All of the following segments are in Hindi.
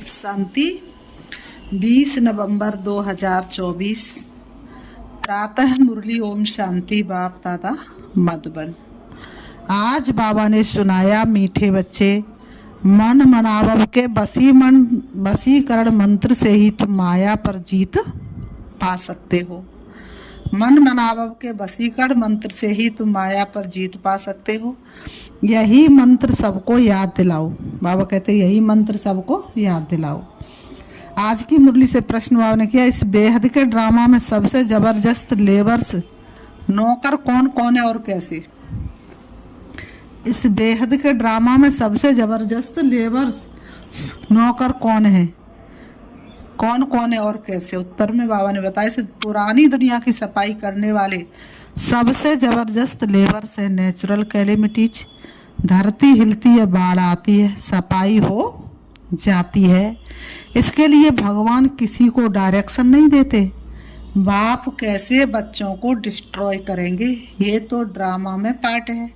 शांति 20 नवंबर 2024 प्रातः मुरली ओम शांति बाप दादा मधुबन। आज बाबा ने सुनाया मीठे बच्चे, मन मनावव के वशीकरण मंत्र से ही तुम माया पर जीत पा सकते हो। मन मनावव के वशीकरण मंत्र से ही तुम माया पर जीत पा सकते हो। यही मंत्र सबको याद दिलाओ। बाबा कहते यही मंत्र सबको याद दिलाओ। आज की मुरली से प्रश्न बाबा ने किया, इस बेहद के ड्रामा में सबसे जबरदस्त लेबर्स नौकर कौन कौन है और कैसे? इस बेहद के ड्रामा में सबसे जबरदस्त लेबर्स नौकर कौन है और कैसे? उत्तर में बाबा ने बताया, इस पुरानी दुनिया की सफाई करने वाले सबसे जबरदस्त लेबर्स है नेचुरल कैलेमिटीज। धरती हिलती है, बाढ़ आती है, सफाई हो जाती है। इसके लिए भगवान किसी को डायरेक्शन नहीं देते। बाप कैसे बच्चों को डिस्ट्रॉय करेंगे, ये तो ड्रामा में पार्ट है।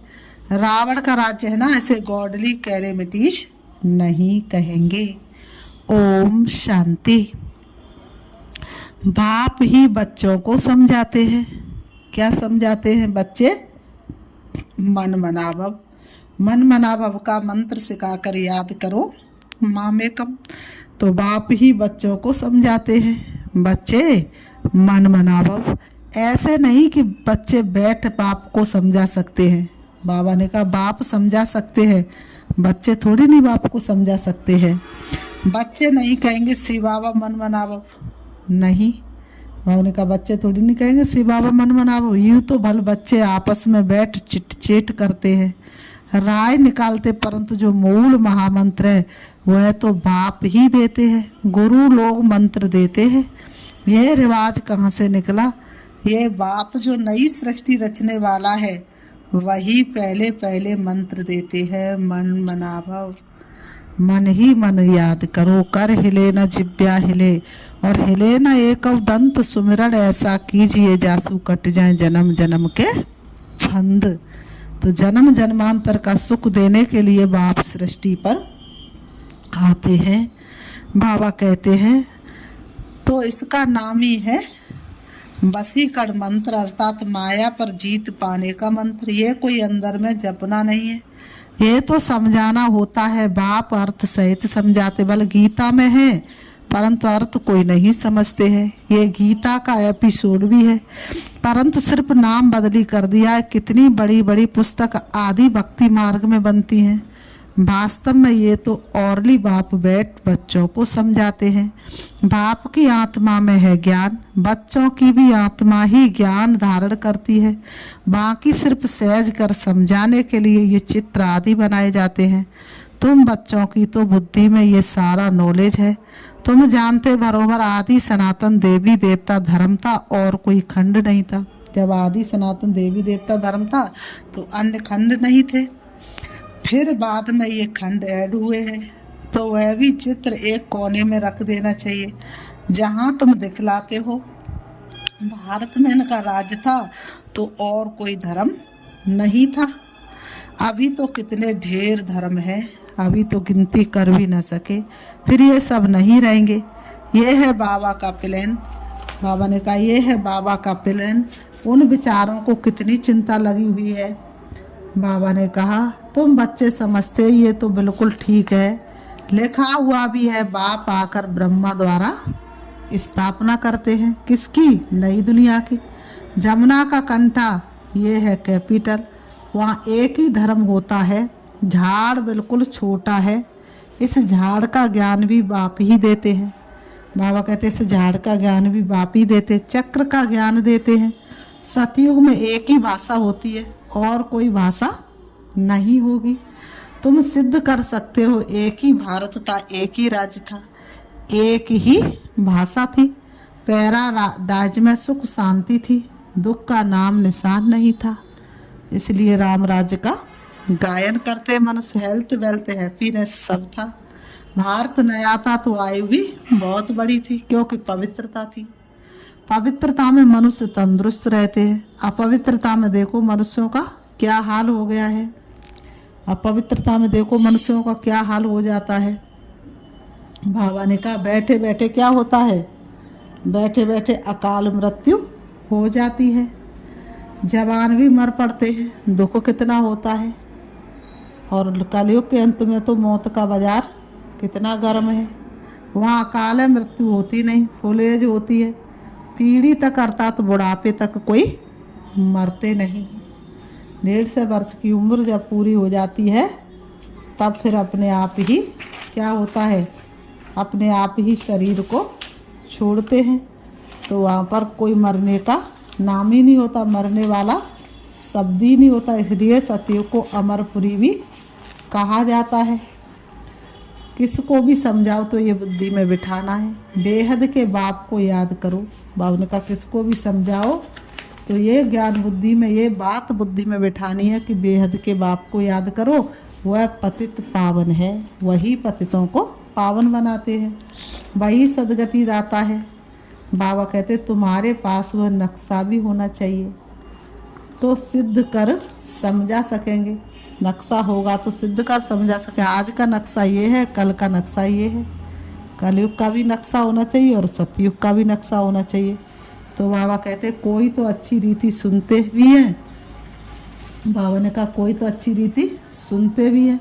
रावण का राज्य है ना, ऐसे गॉडली कैलेमिटीज नहीं कहेंगे। ओम शांति। बाप ही बच्चों को समझाते हैं। क्या समझाते हैं बच्चे? मन मनाभव का मंत्र सिखाकर याद करो मामेकम। तो बाप ही बच्चों को समझाते हैं, बच्चे मन मनाभव। ऐसे नहीं कि बच्चे बैठ बाप को समझा सकते हैं। बाबा ने कहा बाप समझा सकते हैं, बच्चे थोड़ी नहीं बाप को समझा सकते हैं। बच्चे नहीं कहेंगे शिव बाबा मन मनावो, नहीं। बाबा ने कहा बच्चे थोड़ी नहीं कहेंगे शिव बाबा मन मनावो। यूँ तो भले बच्चे आपस में बैठ चिट करते हैं, राय निकालते, परंतु जो मूल महामंत्र है वह तो बाप ही देते हैं। गुरु लोग मंत्र देते हैं। यह रिवाज कहाँ से निकला? ये बाप जो नई सृष्टि रचने वाला है वही पहले मंत्र देते हैं। मन मनाभव, मन ही मन याद करो। कर हिले न जिब्या हिले और हिले न एक दंत सुमिरन, ऐसा कीजिए जासु कट जाए जन्म जन्म के फंद। तो जन्म जन्मांतर का सुख देने के लिए बाप सृष्टि पर आते हैं। बाबा कहते हैं तो इसका नाम ही है वशीकरण मंत्र, अर्थात माया पर जीत पाने का मंत्र। ये कोई अंदर में जपना नहीं है, ये तो समझाना होता है। बाप अर्थ सहित समझाते, बल गीता में है परंतु अर्थ कोई नहीं समझते हैं। ये गीता का एपिसोड भी है परंतु सिर्फ नाम बदली कर दिया है। कितनी बड़ी बड़ी पुस्तक आदि भक्ति मार्ग में बनती हैं, वास्तव में ये तो औरली बाप बैठ बच्चों को समझाते हैं। बाप की आत्मा में है ज्ञान, बच्चों की भी आत्मा ही ज्ञान धारण करती है। बाकी सिर्फ सहज कर समझाने के लिए ये चित्र आदि बनाए जाते हैं। तुम बच्चों की तो बुद्धि में ये सारा नॉलेज है। तुम जानते बरोबर आदि सनातन देवी देवता धर्म था और कोई खंड नहीं था। जब आदि सनातन देवी देवता धर्म था तो अन्य खंड नहीं थे, फिर बाद में ये खंड ऐड हुए हैं। तो वह भी चित्र एक कोने में रख देना चाहिए जहाँ तुम दिखलाते हो भारत में इनका राज था तो और कोई धर्म नहीं था। अभी तो कितने ढेर धर्म है, अभी तो गिनती कर भी ना सके, फिर ये सब नहीं रहेंगे। ये है बाबा का प्लान। बाबा ने कहा ये है बाबा का प्लान। उन विचारों को कितनी चिंता लगी हुई है। बाबा ने कहा तुम बच्चे समझते ये तो बिल्कुल ठीक है, लिखा हुआ भी है। बाप आकर ब्रह्मा द्वारा स्थापना करते हैं किसकी? नई दुनिया की। जमुना का कंठा ये है कैपिटल, वहाँ एक ही धर्म होता है। झाड़ बिल्कुल छोटा है, इस झाड़ का ज्ञान भी बाप ही देते हैं। बाबा कहते इस झाड़ का ज्ञान भी बाप ही देते, चक्र का ज्ञान देते हैं। सतयुग में एक ही भाषा होती है और कोई भाषा नहीं होगी। तुम सिद्ध कर सकते हो एक ही भारत था, एक ही राज्य था, एक ही भाषा थी। पैराडाइज में सुख शांति थी, दुख का नाम निशान नहीं था। इसलिए राम राज्य का गायन करते मनुष्य, हेल्थ वेल्थ हैप्पीनेस सब था। भारत नया था तो आयु भी बहुत बड़ी थी क्योंकि पवित्रता थी। पवित्रता में मनुष्य तंदुरुस्त रहते हैं। अपवित्रता में देखो मनुष्यों का क्या हाल हो गया है। अपवित्रता में देखो मनुष्यों का क्या हाल हो जाता है। बाबा ने कहा बैठे बैठे क्या होता है, बैठे बैठे अकाल मृत्यु हो जाती है, जवान भी मर पड़ते हैं, दुख कितना होता है। और कलयुग के अंत में तो मौत का बाजार कितना गर्म है, वहाँ अकाल मृत्यु होती नहीं, फुल एज होती है, पीढ़ी तक अर्थात बुढ़ापे तक कोई मरते नहीं। 150 वर्ष की उम्र जब पूरी हो जाती है तब फिर अपने आप ही क्या होता है, अपने आप ही शरीर को छोड़ते हैं। तो वहाँ पर कोई मरने का नाम ही नहीं होता, मरने वाला शब्द ही नहीं होता। इसलिए सतयुग को अमरपुरी भी कहा जाता है। किसको भी समझाओ तो ये बुद्धि में बिठाना है, बेहद के बाप को याद करो। बाबा ने कहा किसको भी समझाओ तो ये ज्ञान बुद्धि में, ये बात बुद्धि में बिठानी है कि बेहद के बाप को याद करो, वह पतित पावन है, वही पतितों को पावन बनाते हैं, वही सदगति दाता है। बाबा कहते तुम्हारे पास वह नक्शा भी होना चाहिए तो सिद्ध कर समझा सकेंगे। नक्शा होगा तो सिद्ध कर समझा सके। आज का नक्शा ये है, कल का नक्शा ये है। कलयुग का भी नक्शा होना चाहिए और सतयुग का भी नक्शा होना चाहिए। तो बाबा कहते कोई तो अच्छी रीति सुनते भी हैं, बाबा ने कहा कोई तो अच्छी रीति सुनते भी हैं।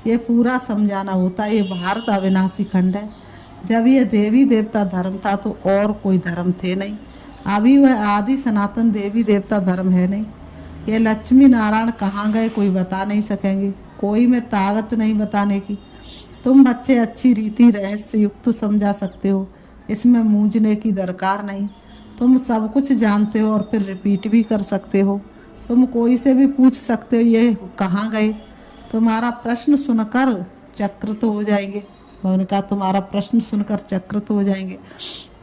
ये पूरा समझाना होता है। ये भारत अविनाशी खंड है। जब ये देवी देवता धर्म था तो और कोई धर्म थे नहीं। अभी वह आदि सनातन देवी देवता धर्म है नहीं। ये लक्ष्मी नारायण कहाँ गए कोई बता नहीं सकेंगे, कोई में ताकत नहीं बताने की। तुम बच्चे अच्छी रीति रहस्य युक्त तो समझा सकते हो, इसमें मूंझने की दरकार नहीं। तुम सब कुछ जानते हो और फिर रिपीट भी कर सकते हो। तुम कोई से भी पूछ सकते हो ये कहाँ गए। तुम्हारा प्रश्न सुनकर चक्रत हो जाएंगे। उन्होंने कहा तुम्हारा प्रश्न सुनकर चक्रत हो जाएंगे।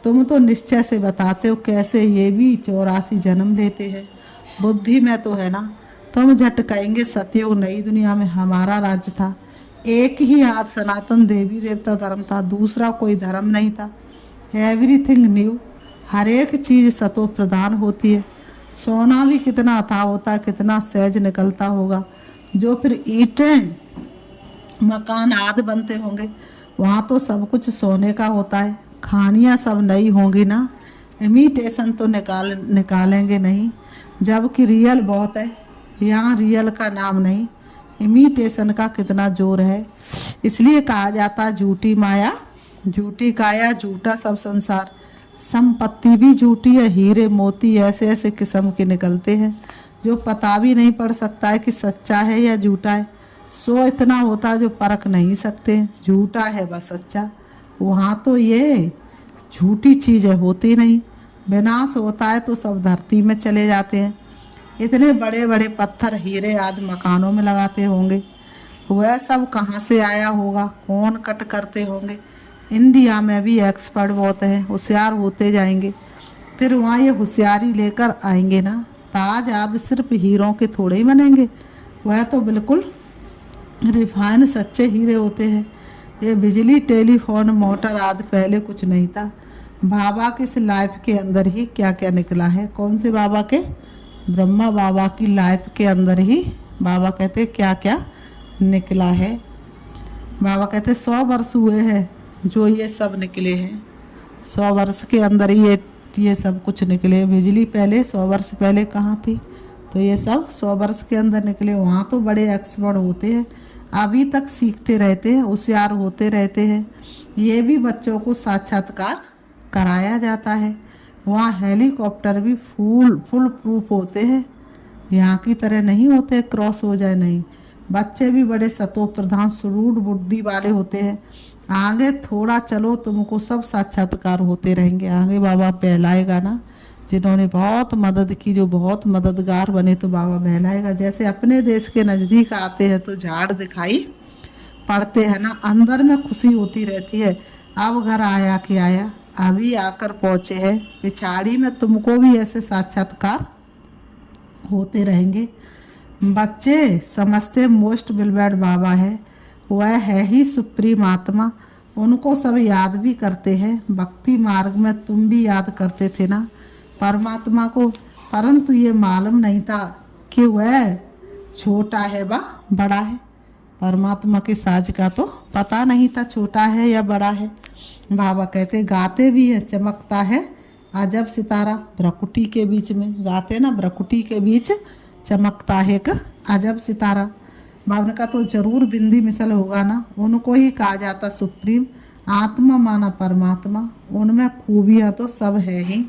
तुम तो निश्चय से बताते हो कैसे ये भी 84 जन्म लेते हैं। बुद्धि में तो है ना। तुम झट कहेंगे सतयुग नई दुनिया में हमारा राज्य था, एक ही आदि सनातन देवी देवता धर्म था, दूसरा कोई धर्म नहीं था। एवरीथिंग न्यू, हर एक चीज सतो प्रधान होती है। सोना भी कितना अथाह होता है, कितना सहज निकलता होगा। जो फिर ईंटें मकान आदि बनते होंगे वहाँ तो सब कुछ सोने का होता है। खानियाँ सब नई होंगी ना, इमिटेशन तो निकालेंगे नहीं। जबकि रियल बहुत है, यहाँ रियल का नाम नहीं, इमिटेशन का कितना जोर है। इसलिए कहा जाता झूठी माया झूठी काया झूठा सब संसार। संपत्ति भी झूठी है, हीरे मोती ऐसे ऐसे किस्म के निकलते हैं जो पता भी नहीं पड़ सकता है कि सच्चा है या झूठा है। सो इतना होता है जो परख नहीं सकते, झूठा है व सच्चा। वहाँ तो ये झूठी चीज़ें होती नहीं। विनाश होता है तो सब धरती में चले जाते हैं। इतने बड़े बड़े पत्थर हीरे आदि मकानों में लगाते होंगे, वह सब कहाँ से आया होगा, कौन कट करते होंगे। इंडिया में भी एक्सपर्ट बहुत हैं, होशियार होते जाएंगे, फिर वहाँ ये होशियारी लेकर आएंगे ना। ताज आदि सिर्फ हीरों के थोड़े ही बनेंगे, वह तो बिल्कुल रिफाइन सच्चे हीरे होते हैं। ये बिजली टेलीफोन मोटर आदि पहले कुछ नहीं था। बाबा के इस लाइफ के अंदर ही क्या क्या निकला है। कौन से बाबा के? ब्रह्मा बाबा की लाइफ के अंदर ही बाबा कहते क्या क्या निकला है। बाबा कहते 100 वर्ष हुए हैं जो ये सब निकले हैं। 100 वर्ष के अंदर ही ये सब कुछ निकले। बिजली पहले 100 वर्ष पहले कहाँ थी, तो ये सब 100 वर्ष के अंदर निकले। वहाँ तो बड़े एक्सपर्ट होते हैं, अभी तक सीखते रहते हैं, होशियार होते रहते हैं। ये भी बच्चों को साक्षात्कार कराया जाता है। वहाँ हेलीकॉप्टर भी फुल प्रूफ होते हैं, यहाँ की तरह नहीं होते क्रॉस हो जाए नहीं। बच्चे भी बड़े सतो प्रधान सुरूढ़ बुद्धि वाले होते हैं। आगे थोड़ा चलो तुमको सब साक्षात्कार होते रहेंगे। आगे बाबा बहलाएगा ना, जिन्होंने बहुत मदद की, जो बहुत मददगार बने तो बाबा बहलाएगा। जैसे अपने देश के नज़दीक आते हैं तो झाड़ दिखाई पड़ते हैं ना, अंदर में खुशी होती रहती है। अब घर आया कि आया, अभी आकर पहुँचे हैं, पिछाड़ी में तुमको भी ऐसे साक्षात्कार होते रहेंगे। बच्चे समझते मोस्ट बिलवेड बाबा है, वह है ही सुप्रीम आत्मा। उनको सब याद भी करते हैं। भक्ति मार्ग में तुम भी याद करते थे ना परमात्मा को, परंतु ये मालूम नहीं था कि वह छोटा है व बड़ा है। परमात्मा के साज का तो पता नहीं था छोटा है या बड़ा है। बाबा कहते गाते भी है, चमकता है अजब सितारा भ्रकुटी के बीच में, गाते ना भ्रकुटी के बीच चमकता है एक अजब सितारा। बाबा ने कहा तो जरूर बिंदी मिसल होगा ना, उनको ही कहा जाता सुप्रीम आत्मा माना परमात्मा, उनमें खूबियाँ तो सब है ही।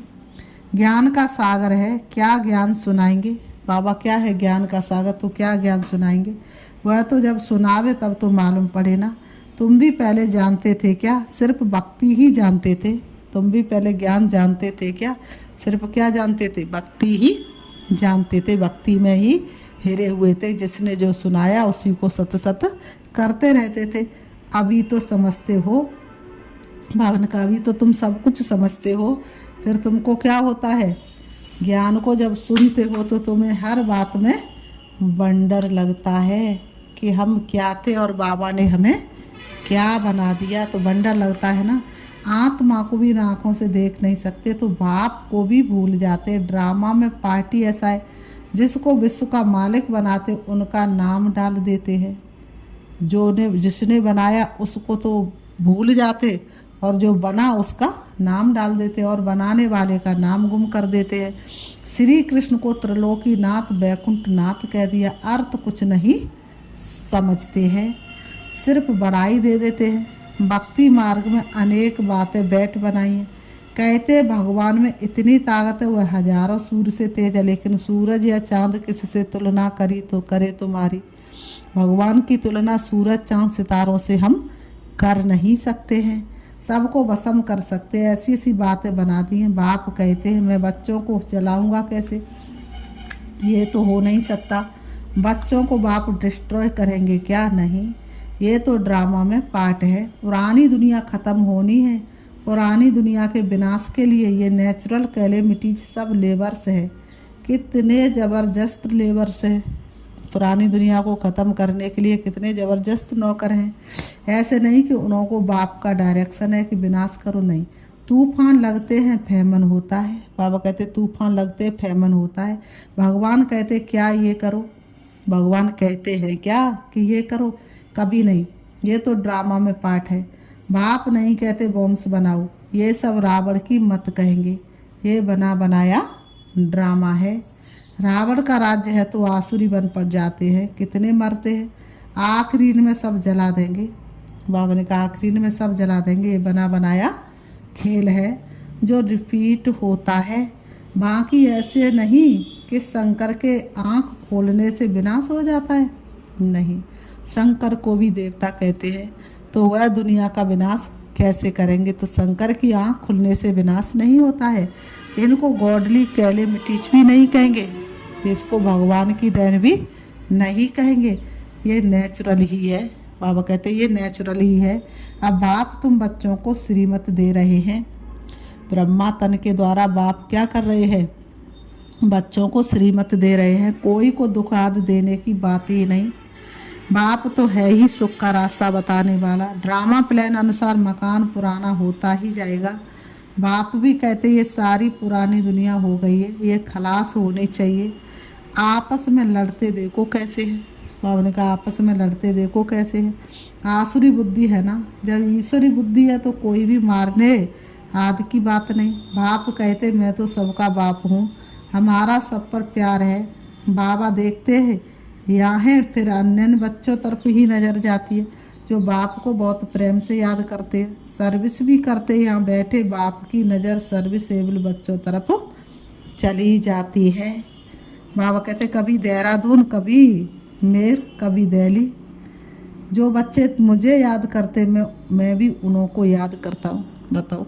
ज्ञान का सागर है, क्या ज्ञान सुनाएंगे। बाबा क्या है ज्ञान का सागर, तो क्या ज्ञान सुनाएंगे। वह तो जब सुनावे तब तो मालूम पड़े ना। तुम भी पहले जानते थे क्या, सिर्फ भक्ति ही जानते थे। तुम भी पहले ज्ञान जानते थे क्या, सिर्फ क्या जानते थे, भक्ति ही जानते थे। भक्ति में ही हिरे हुए थे, जिसने जो सुनाया उसी को सत सत करते रहते थे। अभी तो समझते हो, भावन का अभी तो तुम सब कुछ समझते हो, फिर तुमको क्या होता है, ज्ञान को जब सुनते हो तो तुम्हें हर बात में वंडर लगता है कि हम क्या थे और बाबा ने हमें क्या बना दिया। तो वंडर लगता है ना। आत्मा को भी आँखों से देख नहीं सकते तो बाप को भी भूल जाते। ड्रामा में पार्टी ऐसा है, जिसको विश्व का मालिक बनाते उनका नाम डाल देते हैं। जिसने बनाया उसको तो भूल जाते और जो बना उसका नाम डाल देते और बनाने वाले का नाम गुम कर देते हैं। श्री कृष्ण को त्रिलोकी नाथ बैकुंठ नाथ कह दिया, अर्थ कुछ नहीं समझते हैं, सिर्फ बड़ाई दे देते हैं। भक्ति मार्ग में अनेक बातें बैठ बनाई हैं। कहते भगवान में इतनी ताकत है, वह हजारों सूर्य से तेज है, लेकिन सूरज या चांद किससे तुलना करी तो करे तुम्हारी। भगवान की तुलना सूरज चांद सितारों से हम कर नहीं सकते हैं, सबको वशम कर सकते हैं। ऐसी ऐसी बातें बना दी हैं। बाप कहते हैं मैं बच्चों को चलाऊंगा कैसे, ये तो हो नहीं सकता। बच्चों को बाप डिस्ट्रॉय करेंगे क्या, नहीं, ये तो ड्रामा में पार्ट है। पुरानी दुनिया ख़त्म होनी है, पुरानी दुनिया के विनाश के लिए ये नेचुरल कैलेमिटीज सब लेबर्स है। कितने ज़बरदस्त लेबर्स है, पुरानी दुनिया को ख़त्म करने के लिए कितने ज़बरदस्त नौकर हैं। ऐसे नहीं कि उनको बाप का डायरेक्शन है कि विनाश करो, नहीं। तूफान लगते हैं फैमन होता है। बाबा कहते तूफान लगते फैमन होता है। भगवान कहते क्या ये करो, भगवान कहते हैं क्या कि ये करो, कभी नहीं। ये तो ड्रामा में पार्ट है। बाप नहीं कहते बॉम्ब्स बनाओ, ये सब रावण की मत कहेंगे, ये बना बनाया ड्रामा है। रावण का राज्य है तो आसुरी बन पड़ जाते हैं, कितने मरते हैं। आखिरी में सब जला देंगे। बाबा ने कहा आखिरी में सब जला देंगे, ये बना बनाया खेल है जो रिपीट होता है। बाकी ऐसे नहीं कि शंकर के आँख खोलने से विनाश हो जाता है, नहीं। शंकर को भी देवता कहते हैं, तो वह दुनिया का विनाश कैसे करेंगे। तो शंकर की आँख खुलने से विनाश नहीं होता है। इनको गॉडली कैलेमिटीज भी नहीं कहेंगे, इसको भगवान की देन भी नहीं कहेंगे, ये नेचुरल ही है। बाबा कहते ये नेचुरल ही है। अब बाप तुम बच्चों को श्रीमत दे रहे हैं, ब्रह्मा तन के द्वारा बाप क्या कर रहे हैं, बच्चों को श्रीमत दे रहे हैं। कोई को दुख आदि देने की बात ही नहीं। बाप तो है ही सुख का रास्ता बताने वाला। ड्रामा प्लान अनुसार मकान पुराना होता ही जाएगा। बाप भी कहते ये सारी पुरानी दुनिया हो गई है, ये खलास होनी चाहिए। आपस में लड़ते देखो कैसे है, बाबा ने कहा आपस में लड़ते देखो कैसे है। आसुरी बुद्धि है ना, जब ईश्वरी बुद्धि है तो कोई भी मारने आदि की बात नहीं। बाप कहते मैं तो सबका बाप हूँ, हमारा सब पर प्यार है। बाबा देखते हैं यहाँ है, फिर अन्य बच्चों तरफ ही नज़र जाती है जो बाप को बहुत प्रेम से याद करते हैं, सर्विस भी करते हैं। यहाँ बैठे बाप की नज़र सर्विसेबल बच्चों तरफ चली जाती है। बाबा कहते कभी देहरादून, कभी मेर, कभी दिल्ली। जो बच्चे मुझे याद करते मैं भी उन्हों को याद करता हूँ। बताओ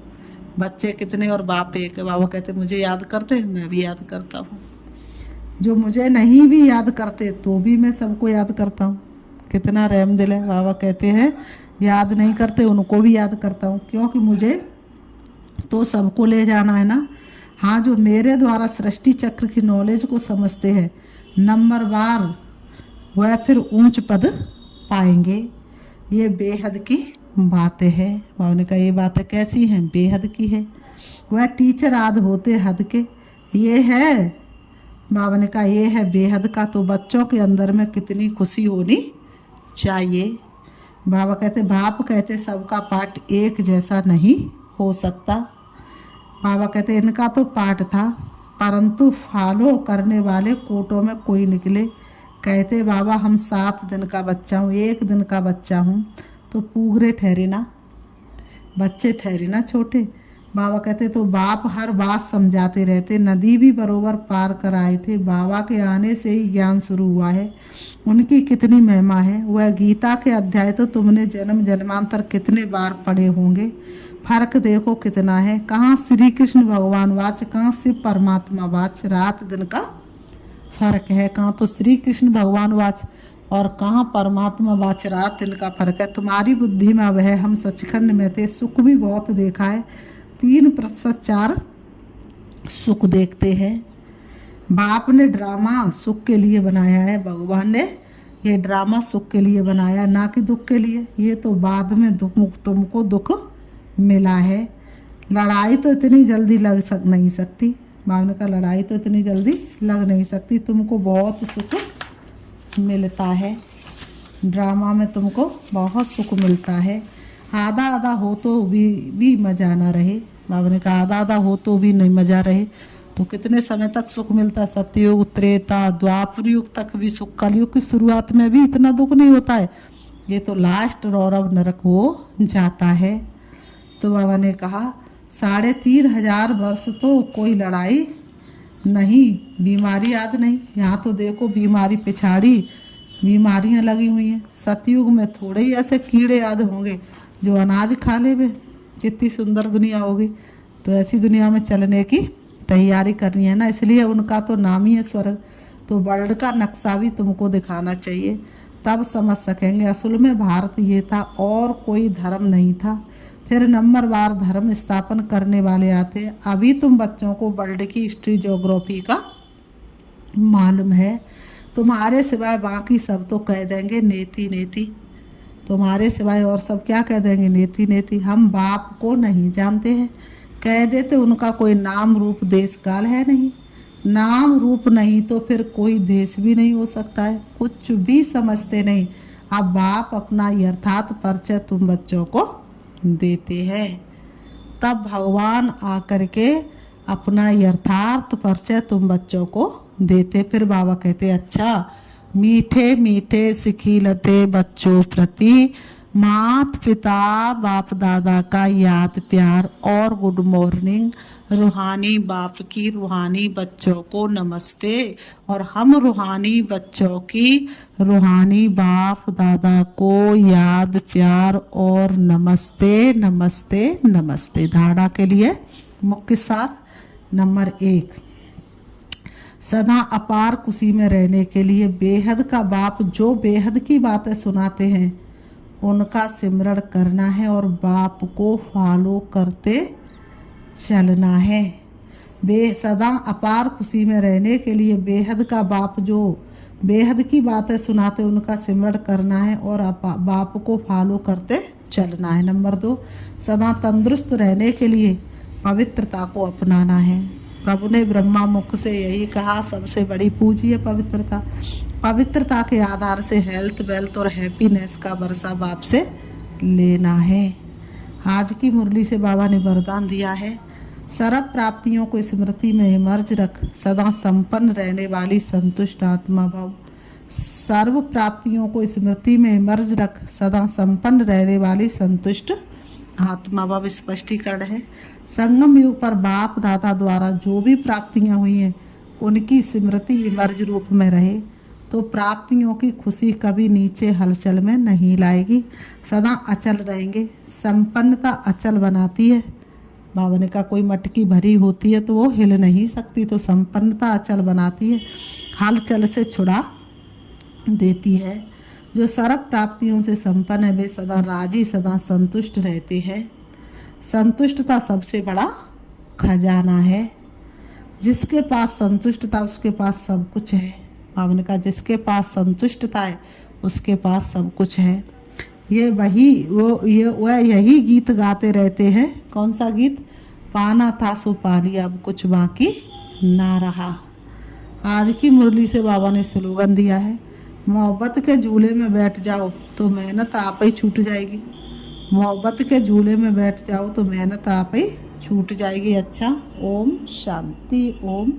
बच्चे कितने और बाप एक है। बाबा कहते मुझे याद करते मैं भी याद करता हूँ। जो मुझे नहीं भी याद करते तो भी मैं सबको याद करता हूँ। कितना रहम दिल है। बाबा कहते हैं याद नहीं करते उनको भी याद करता हूँ, क्योंकि मुझे तो सबको ले जाना है ना। हाँ, जो मेरे द्वारा सृष्टि चक्र की नॉलेज को समझते हैं नंबरवार, वह फिर ऊंच पद पाएंगे। ये बेहद की बातें हैं। बाबा ने कहा ये बातें कैसी हैं, बेहद की है। वह टीचर आदि होते हद के, ये है। बाबा ने कहा ये है बेहद का। तो बच्चों के अंदर में कितनी खुशी होनी चाहिए। बाबा कहते, बाप कहते सबका पाठ एक जैसा नहीं हो सकता। बाबा कहते इनका तो पाठ था, परंतु फॉलो करने वाले कोटों में कोई निकले। कहते बाबा हम 7 दिन का बच्चा हूँ, 1 दिन का बच्चा हूँ, तो पूगरे ठहरे ना, बच्चे ठहरे ना छोटे। बाबा कहते तो बाप हर बात समझाते रहते, नदी भी बरोबर पार कर आए थे। बाबा के आने से ही ज्ञान शुरू हुआ है, उनकी कितनी महिमा है। वह गीता के अध्याय तो तुमने जन्म जन्मांतर कितने बार पढ़े होंगे, फर्क देखो कितना है। कहाँ श्री कृष्ण भगवान वाच, कहाँ शिव परमात्मा वाच, रात दिन का फर्क है। कहाँ तो श्री कृष्ण भगवान वाच और कहाँ परमात्मा वाच, रात दिन का फर्क है। तुम्हारी बुद्धि में अब है, हम सचखंड में थे, सुख भी बहुत देखा है, 3% 4 सुख देखते हैं। बाप ने ड्रामा सुख के लिए बनाया है, भगवान ने ये ड्रामा सुख के लिए बनाया, ना कि दुख के लिए। ये तो बाद में तुमको दुख मिला है। लड़ाई तो इतनी जल्दी नहीं सकती, बाप का लड़ाई तो इतनी जल्दी लग नहीं सकती, तुमको बहुत सुख मिलता है। ड्रामा में तुमको बहुत सुख मिलता है। आधा आधा हो तो भी मज़ा ना रहे। बाबा ने कहा आधा आधा हो तो भी नहीं मज़ा रहे तो कितने समय तक सुख मिलता है। सतयुग, त्रेता, द्वापर युग तक भी सुख, कलयुग की शुरुआत में भी इतना दुख नहीं होता है, ये तो लास्ट रौरव नरक हो जाता है। तो बाबा ने कहा 3500 वर्ष तो कोई लड़ाई नहीं, बीमारी याद नहीं। यहाँ तो देखो बीमारी पिछाड़ी बीमारियाँ लगी हुई हैं। सतयुग में थोड़े ही ऐसे कीड़े याद होंगे जो अनाज खा ले वे, कितनी सुंदर दुनिया होगी। तो ऐसी दुनिया में चलने की तैयारी करनी है ना, इसलिए उनका तो नाम ही है स्वर्ग। तो वर्ल्ड का नक्शा भी तुमको दिखाना चाहिए, तब समझ सकेंगे असल में भारत ये था और कोई धर्म नहीं था। फिर नंबरवार धर्म स्थापन करने वाले आते। अभी तुम बच्चों को वर्ल्ड की हिस्ट्री ज्योग्राफी का मालूम है, तुम्हारे सिवाय बाकी सब तो कह देंगे नेति नेति, तुम्हारे सिवाय और सब क्या कह देंगे नेति नेति। हम बाप को नहीं जानते हैं, कह देते उनका कोई नाम रूप देश काल है नहीं, नाम रूप नहीं तो फिर कोई देश भी नहीं हो सकता है, कुछ भी समझते नहीं। अब बाप अपना यथार्थ परिचय तुम बच्चों को देते हैं, तब भगवान आकर के अपना यथार्थ परिचय तुम बच्चों को देते। फिर बाबा कहते अच्छा मीठे मीठे सिखिलते बच्चों प्रति मात पिता बाप दादा का याद प्यार और गुड मॉर्निंग। रूहानी बाप की रूहानी बच्चों को नमस्ते, और हम रूहानी बच्चों की रूहानी बाप दादा को याद प्यार और नमस्ते नमस्ते नमस्ते। धारणा के लिए मुख्य सार नंबर 1, सदा अपार खुशी में रहने के लिए बेहद का बाप जो बेहद की बातें सुनाते हैं उनका सिमरण करना है और बाप को फॉलो करते चलना है। सदा अपार खुशी में रहने के लिए बेहद का बाप जो बेहद की बातें सुनाते उनका सिमरण करना है और बाप को फॉलो करते चलना है। नंबर 2, सदा तंदुरुस्त रहने के लिए पवित्रता को अपनाना है। प्रभु ने ब्रह्मा मुख से यही कहा, सबसे बड़ी पूंजी है पवित्रता। पवित्रता के आधार से हेल्थ वेल्थ और हैप्पीनेस का वर्षा बाप से लेना है। आज की मुरली से बाबा ने वरदान दिया है, सर्व प्राप्तियों को स्मृति में इमर्ज रख, सदा संपन्न रहने वाली संतुष्ट आत्मा भव। सर्व प्राप्तियों को स्मृति में इमर्ज रख, सदा संपन्न रहने वाली संतुष्ट आत्मा भव। स्पष्टीकरण है, संगम युग पर बाप दादा द्वारा जो भी प्राप्तियां हुई हैं उनकी स्मृति इमर्ज रूप में रहे तो प्राप्तियों की खुशी कभी नीचे हलचल में नहीं लाएगी, सदा अचल रहेंगे। संपन्नता अचल बनाती है। बाबा ने कहा कोई मटकी भरी होती है तो वो हिल नहीं सकती, तो संपन्नता अचल बनाती है, हलचल से छुड़ा देती है। जो सर्व प्राप्तियों से संपन्न है वे सदा राजी सदा संतुष्ट रहते हैं। संतुष्टता सबसे बड़ा खजाना है। जिसके पास संतुष्टता उसके पास सब कुछ है। बाबा ने कहा जिसके पास संतुष्टता है उसके पास सब कुछ है। ये वह यही गीत गाते रहते हैं। कौन सा गीत? पाना था सो पा लिया, अब कुछ बाकी ना रहा। आज की मुरली से बाबा ने स्लोगन दिया है, मोहब्बत के झूले में बैठ जाओ तो मेहनत आप ही छूट जाएगी। मोहब्बत के झूले में बैठ जाओ तो मेहनत आप ही छूट जाएगी। अच्छा, ओम शांति, ओम